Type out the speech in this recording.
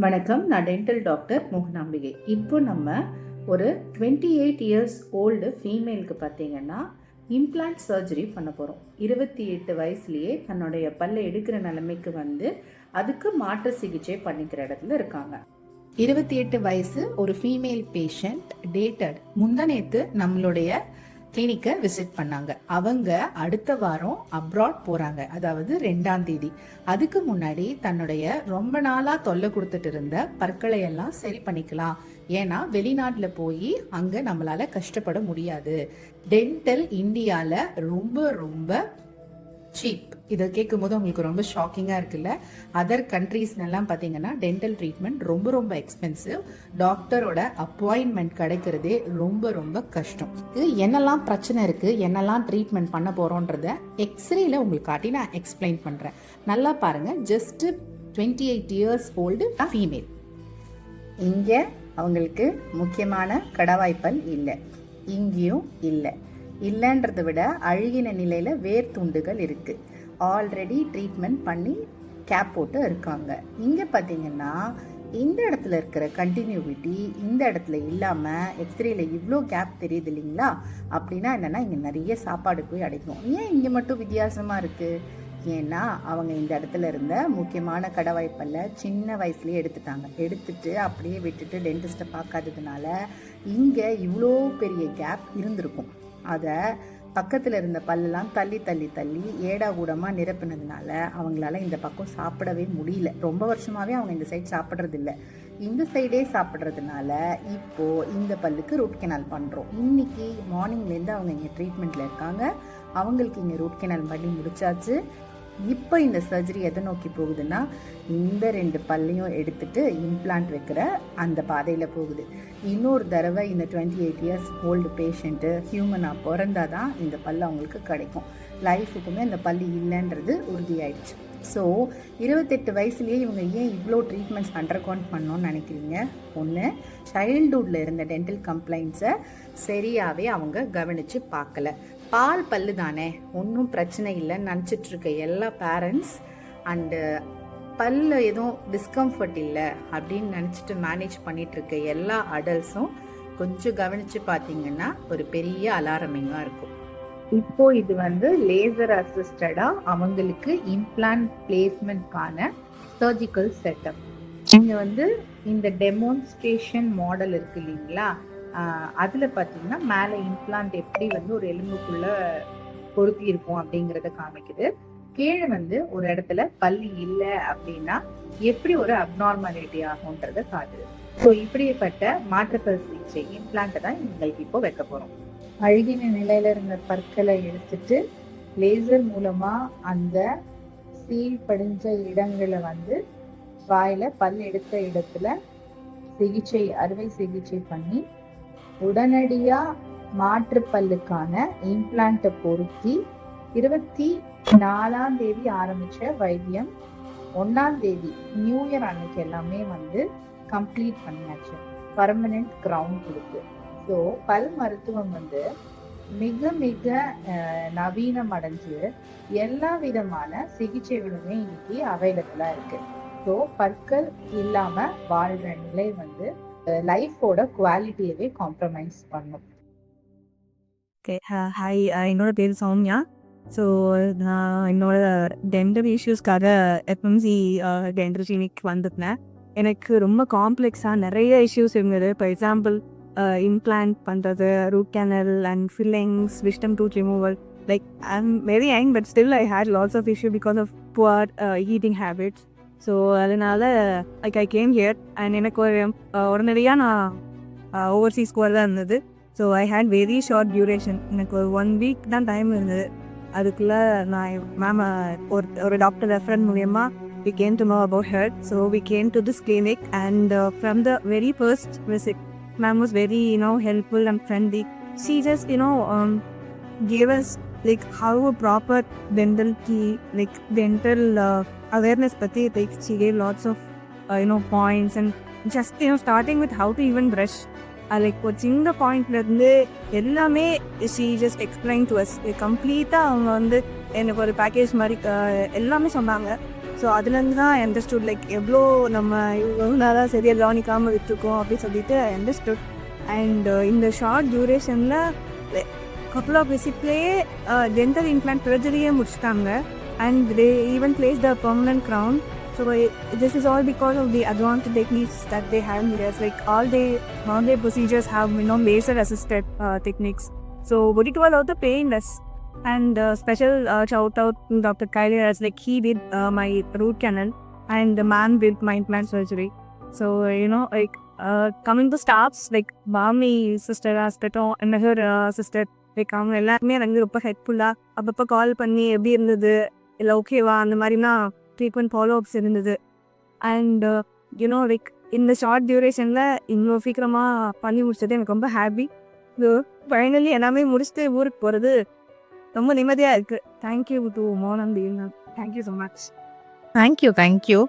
வணக்கம். நான் dental doctor மோகனாம்பிகை. இப்போ நம்ம ஒரு 28 இயர்ஸ் ஓல்டு ஃபீமேலுக்கு பார்த்தீங்கன்னா இம்ப்ளான்ட் சர்ஜரி பண்ண போகிறோம். 28 வயசுலேயே தன்னுடைய பல்லை எடுக்கிற நிலைமைக்கு வந்து அதுக்கு மாற்று சிகிச்சை பண்ணிக்கிற இடத்துல இருக்காங்க. 28 வயசு ஒரு ஃபீமேல் பேஷண்ட் டேட்டட் முந்தநேத்து நம்மளுடைய கிளினிக்கை விசிட் பண்ணாங்க. அவங்க அடுத்த வாரம் அப்ராட் போறாங்க, அதாவது 2ஆம் தேதி. அதுக்கு முன்னாடி தன்னுடைய ரொம்ப நாளா தொல்லை கொடுத்துட்டு இருந்த பற்களை எல்லாம் சரி பண்ணிக்கலாம். ஏன்னா வெளிநாட்டுல போய் அங்க நம்மளால கஷ்டப்பட முடியாது. டென்டல் இந்தியால ரொம்ப ரொம்ப சீப். இதை கேட்கும் போது உங்களுக்கு ரொம்ப ஷாக்கிங்காக இருக்குல்ல. அதர் கண்ட்ரீஸ்னெல்லாம் பார்த்தீங்கன்னா டென்டல் ட்ரீட்மெண்ட் ரொம்ப ரொம்ப எக்ஸ்பென்சிவ். டாக்டரோட அப்பாயின்மெண்ட் கிடைக்கிறதே ரொம்ப ரொம்ப கஷ்டம். இது என்னெல்லாம் பிரச்சனை இருக்குது, என்னெல்லாம் ட்ரீட்மெண்ட் பண்ண போகிறோன்றத எக்ஸ்ரேல உங்களுக்கு காட்டி நான் எக்ஸ்பிளைன் பண்ணுறேன். நல்லா பாருங்கள். Just 28 years old female. இங்கே அவங்களுக்கு முக்கியமான கடவாய்ப்பல் இல்லை, இங்கேயும் இல்லைன்றதை விட அழுகின நிலையில் வேர் துண்டுகள் இருக்குது. ஆல்ரெடி ட்ரீட்மெண்ட் பண்ணி கேப் போட்டு இருக்காங்க. இங்கே பார்த்தீங்கன்னா இந்த இடத்துல இருக்கிற கண்டினியூவிட்டி இந்த இடத்துல இல்லாமல் எக்ஸ்ரேல இவ்வளோ கேப் தெரியுது இல்லைங்களா? அப்படின்னா என்னென்னா இங்கே நிறைய சாப்பாடு போய் அடைக்கும். ஏன் இங்கே மட்டும் வித்தியாசமாக இருக்குது? ஏன்னா அவங்க இந்த இடத்துல இருந்த முக்கியமான கடவாய்ப்பல்ல சின்ன வயசுலேயே எடுத்துட்டு அப்படியே விட்டுட்டு டென்டிஸ்ட்டை பார்க்காததுனால இங்கே இவ்வளோ பெரிய கேப் இருந்திருக்கும். அதை பக்கத்தில் இருந்த பல்லெல்லாம் தள்ளி தள்ளி தள்ளி ஏடா கூடமாக நிரப்பினதுனால அவங்களால இந்த பக்கம் சாப்பிடவே முடியல. ரொம்ப வருஷமாகவே அவங்க இந்த சைடு சாப்பிட்றதில்ல. இந்த சைடே சாப்பிட்றதுனால இப்போது இந்த பல்லுக்கு ரூட் கெனால் பண்ணுறோம். இன்றைக்கி மார்னிங்லேருந்து அவங்க இங்கே ட்ரீட்மெண்ட்டில் இருக்காங்க. அவங்களுக்கு இங்கே ரூட் கெனால் பண்ணி முடிச்சாச்சு. இப்போ இந்த சர்ஜரி எதை நோக்கி போகுதுன்னா இந்த 2 பல்லையும் எடுத்துட்டு இம்ப்ளான்ட் வைக்கிற அந்த பாதையில் போகுது. இன்னொரு தடவை இந்த 28 இயர்ஸ் ஓல்டு பேஷண்ட்டு ஹியூமனாக பிறந்தாதான் இந்த பல்லு அவங்களுக்கு கிடைக்கும். லைஃபுக்குமே அந்த பல்லு இல்லைன்றது உறுதியாயிடுச்சு. ஸோ 28 வயசுலேயே இவங்க ஏன் இவ்வளோ ட்ரீட்மெண்ட்ஸ் அண்டர்கவுண்ட் பண்ணோன்னு நினைக்கிறீங்க? ஒன்று, சைல்டுஹுட்டில் இருந்த டென்டல் கம்ப்ளைண்ட்ஸை சரியாகவே அவங்க கவனித்து பார்க்கல. பால் பல்லு தானே, ஒன்றும் பிரச்சனை இல்லைன்னு நினச்சிட்ருக்க எல்லா பேரண்ட்ஸ் அண்டு பல்லு எதுவும் டிஸ்கம்ஃபர்ட் இல்லை அப்படின்னு நினச்சிட்டு மேனேஜ் பண்ணிகிட்ருக்க எல்லா அடல்ட்ஸும் கொஞ்சம் கவனித்து பார்த்தீங்கன்னா ஒரு பெரிய அலாரமிங்காக இருக்கும். இப்போ இது வந்து லேசர் அசிஸ்டடாக அவங்களுக்கு இம்ப்ளான்ட் பிளேஸ்மெண்ட்கான சர்ஜிக்கல் செட்டப். இங்கே வந்து இந்த டெமோன்ஸ்ட்ரேஷன் மாடல் இருக்கு இல்லைங்களா? அதில் பார்த்தீங்கன்னா மேலே இம்ப்ளான்ட் எப்படி வந்து ஒரு எலும்புக்குள்ள பொருத்தி இருக்கும் அப்படிங்கிறத காமிக்குது. கீழே வந்து ஒரு இடத்துல பல்லு இல்லை அப்படின்னா எப்படி ஒரு அப்நார்மாலிட்டி ஆகும்ன்றத காட்டுது. ஸோ இப்படிப்பட்ட மாற்றுப்பல் சிகிச்சை இம்ப்ளான்ட்டை தான் எங்களுக்கு இப்போ வைக்க போகிறோம். அழுகின நிலையில இருந்த பற்களை எடுத்துட்டு லேசர் மூலமா அந்த சீல் படிஞ்ச இடங்களை வந்து வாயில பல் எடுத்த இடத்துல அறுவை சிகிச்சை பண்ணி உடனடியா மாற்று பல்லுக்கான இம்ப்ளான்ட்டை பொருத்தி 24ஆம் தேதி ஆரம்பிச்ச வைத்தியம் 1ஆம் தேதி நியூ இயர் அன்னைக்கு எல்லாமே வந்து கம்ப்ளீட் பண்ணியாச்சு. பர்மனன்ட் கிரவுன் கொடுத்து. ஸோ பல் மருத்துவம் வந்து மிக மிக நவீனம் அடைஞ்சு எல்லா விதமான சிகிச்சைகளுமே இன்னைக்கு அவைலபிளா இருக்கு. ஸோ பற்கள் இல்லாம வாழ்ற நிலை வந்து லைஃபோட குவாலிட்டியவே காம்ப்ரமைஸ் பண்ணும். ஓகே, ஹாய், என்னோட பேர் சௌமியா. ஸோ நான் என்னோட டென்டல் இஷ்யூஸ்க்காக எஃப்எம்சி டென்டல் கிளினிக் வந்திருந்தேன். எனக்கு ரொம்ப காம்ப்ளெக்ஸாக நிறைய இஷ்யூஸ் இருந்தது. ஃபார் எக்ஸாம்பிள் இம்ப்ளான்ட் பண்ணுறது, root canal and fillings, wisdom tooth removal. Like I am very young but still I had lots of issue because of poor eating habits. So அதனால் like I came here and எனக்கு உடனடியாக நான் overseas போகிறதா இருந்தது. So I had very short duration. எனக்கு ஒரு 1 week தான் time இருந்தது. அதுக்குள்ளே நான் மேம் ஒரு டாக்டர் ரெஃபரன்ஸ் மூலயமா we came to know about her. So we came to this clinic and from the very first visit, ma'am was very, helpful and friendly. She just, gave us like how a proper dental awareness pati, like she gave lots of points and just starting with how to even brush. Like ஒரு சின்ன பாயிண்ட்ல இருந்து எல்லாமே she just explained to us. கம்ப்ளீட்டாக அவங்க வந்து எனக்கு ஒரு பேக்கேஜ் மாதிரி எல்லாமே சொன்னாங்க. ஸோ அதுலேருந்து தான் அண்டர்ஸ்டுட் லைக் எவ்வளோ நம்ம இவ்வளோ நேரம் சரியாக கவனிக்காமல் விட்டுருக்கோம் அப்படின்னு சொல்லிட்டு அண்டர்ஸ்டுட். அண்ட் இந்த ஷார்ட் டியூரேஷனில் கப்புள் ஆஃப் விசிட்லேயே டென்டல் இம்ப்ளான்ட் சர்ஜரியே முடிச்சிட்டாங்க. And they even place the permanent crown. So this is all because of the advanced techniques that they have in this. Like all their procedures have laser assisted techniques. So but it was also painless. And special shout out to Dr. Kylie as like he did my root canal and the man did my implant surgery. So like coming to staffs like Mami sister Astato and her sister like அவங்க எல்லாருமே எனக்கு ரொம்ப ஹெல்ப்ஃபுல்லாக அப்பப்போ கால் பண்ணி எப்படி இருந்தது இல்லை ஓகேவா அந்த மாதிரினா ஃப்ரீக்வெண்ட் ஃபாலோஅப்ஸ் இருந்தது. அண்ட் லைக் இந்த ஷார்ட் டியூரேஷனில் இவ்வளோ சீக்கிரமாக பண்ணி முடிச்சது எனக்கு ரொம்ப ஹாப்பி. ஸோ ஃபைனலி எல்லாமே முடிச்சுட்டு ஊருக்கு போகிறது ரொம்ப நிம்மதியாக இருக்குது. Thank you to Monanthi. Thank you so much. Thank you.